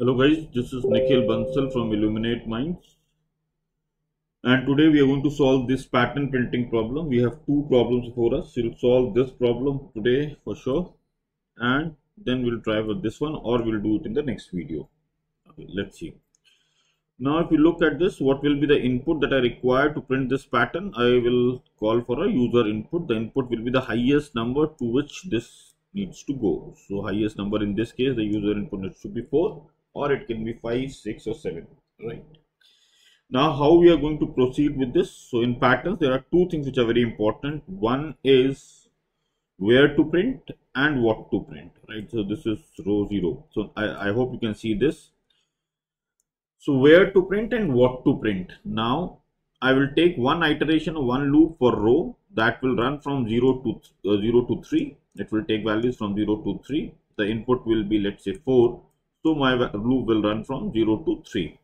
Hello guys, this is Nikhil Bansal from Illuminate Minds, and today we are going to solve this pattern printing problem. We have two problems before us. We'll solve this problem today for sure, and then we'll try with this one, or we'll do it in the next video. Okay, let's see. Now if you look at this, what will be the input that I require to print this pattern? I will call for a user input. The input will be the highest number to which this needs to go. So highest number in this case, the user input needs to be 4, or it can be 5, 6 or 7, right? Now how we are going to proceed with this? So in patterns there are two things which are very important. One is where to print and what to print, right? So this is row 0. So I hope you can see this. So where to print and what to print. Now I will take one iteration of one loop for row that will run from 0 to 3. It will take values from 0 to 3. The input will be, let's say, 4. So my loop will run from 0 to 3.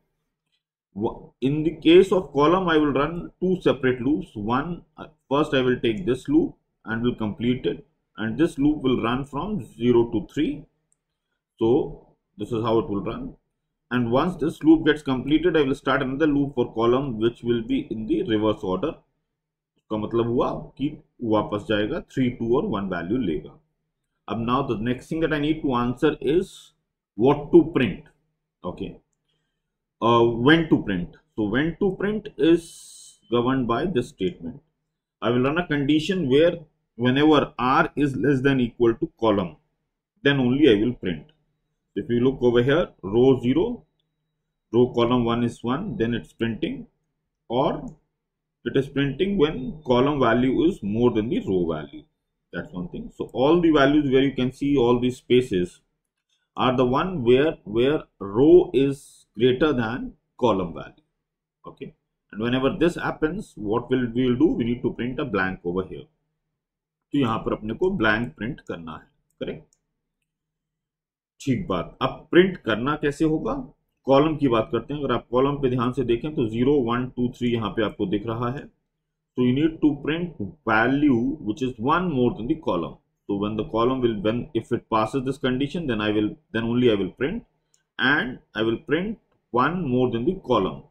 In the case of column, I will run two separate loops. First I will take this loop and will complete it, and this loop will run from 0 to 3. So this is how it will run. And once this loop gets completed, I will start another loop for column which will be in the reverse order. इसका मतलब हुआ कि वापस जाएगा 3, 2 और 1 value लेगा. अब now the next thing that I need to answer is what to print. Okay. When to print. So when to print is governed by this statement. I will run a condition where whenever r is less than equal to column, then only I will print. If you look over here, row 0, row column 1 is 1, then it's printing, or it is printing when column value is more than the row value. That's one thing. So all the values where you can see all these spaces are the one where row is greater than column value. Okay, and whenever this happens, what we will do? We need to print a blank over here. तो यहाँ पर अपने को blank print करना है, correct? ठीक बात. अब प्रिंट करना कैसे होगा? कॉलम की बात करते हैं. अगर आप कॉलम पे ध्यान से देखें तो 0, 1, 2, 3 यहाँ पे आपको दिख रहा है. So you need to print value which is 1 more than the column. So when the column will, if it passes this condition, then only I will print, and I will print 1 more than the column.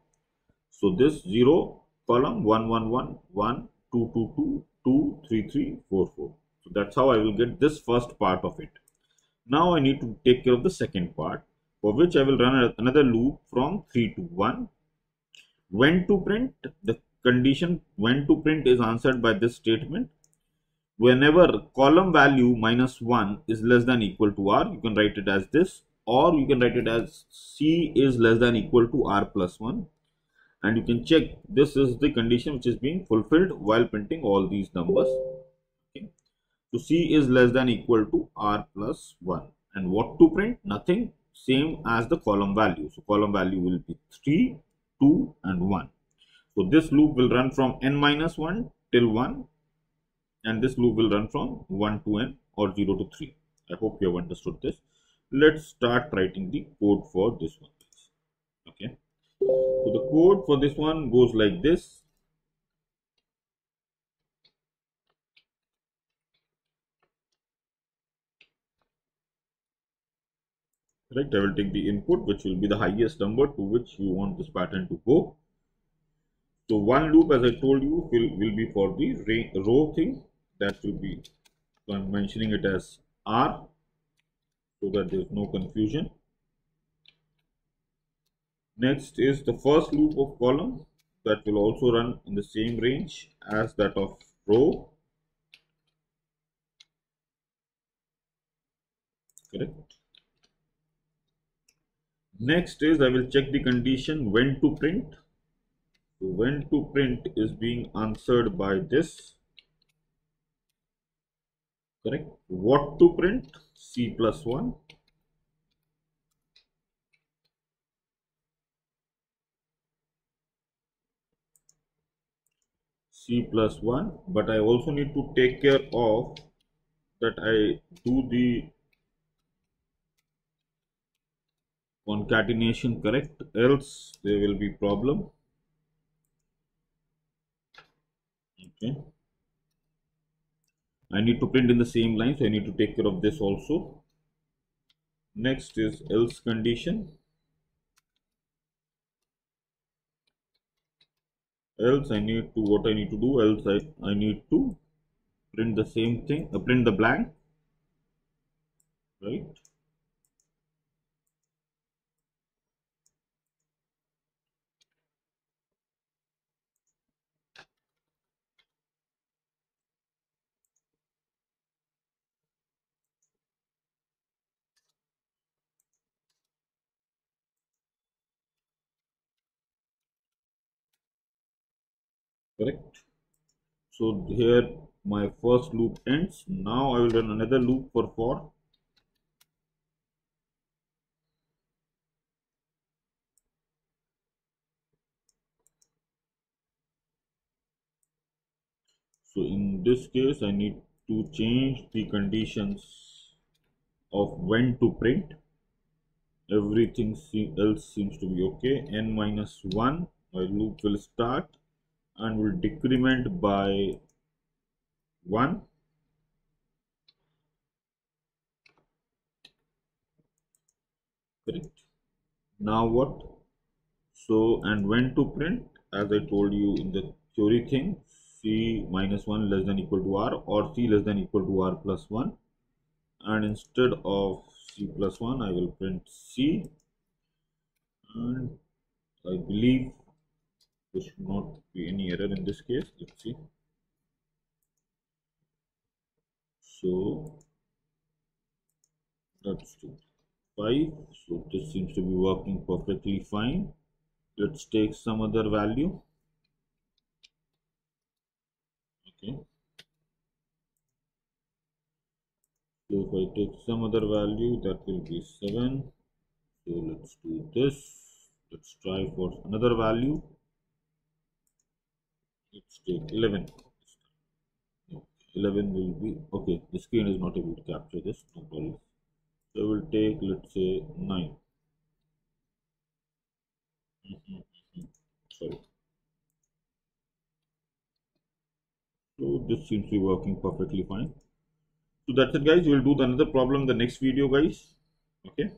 So this 0 column 1, 1, 1, 1, 2, 2, 2, 2, 3, 3, 4, 4. So that's how I will get this first part of it. Now I need to take care of the second part, for which I will run another loop from 3 to 1. When to print, the condition when to print is answered by this statement. Whenever column value minus 1 is less than equal to r, you can write it as this, or you can write it as c is less than equal to r plus 1, and you can check this is the condition which is being fulfilled while printing all these numbers. Okay. So c is less than equal to r plus 1, and what to print? Nothing, same as the column value. So column value will be 3, 2 and 1. So this loop will run from n minus 1 till 1, and this loop will run from 1 to n or 0 to 3. I hope you have understood this. Let's start writing the code for this one. Okay. So the code for this one goes like this. Right, I will take the input which will be the highest number to which you want this pattern to go. So one loop, as I told you, will be for the row thing. That will be, so I'm mentioning it as r so that there is no confusion. Next is the first loop of column that will also run in the same range as that of row. Correct. Next is I will check the condition when to print. So when to print is being answered by this. Correct. What to print? C plus 1. C plus 1, but I also need to take care of that I do the concatenation correct, else there will be problem. Okay, I need to print in the same line, so I need to take care of this also. Next is else condition. else I need to, what I need to do, else I need to print the same thing, print the blank, right? Correct. So here my first loop ends. Now I will run another loop for. So in this case, I need to change the conditions of when to print. Everything else seems to be okay. N minus 1, my loop will start and will decrement by 1. Correct. Now what? So, and when to print, as I told you in the theory thing, C minus 1 less than equal to R, or C less than equal to R plus 1. And instead of C plus 1, I will print C. And I believe there should not be any error in this case. Let's see. So that's 5. So this seems to be working perfectly fine. Let's take some other value. Okay. So if I take some other value, that will be 7. So let's do this. Let's try for another value. Let's take 11. No, 11 will be okay. The screen is not able to capture this. No problem. So we'll take, let's say, 9. Sorry. So this seems to be working perfectly fine. So that's it, guys. We'll do another problem in the next video, guys. Okay.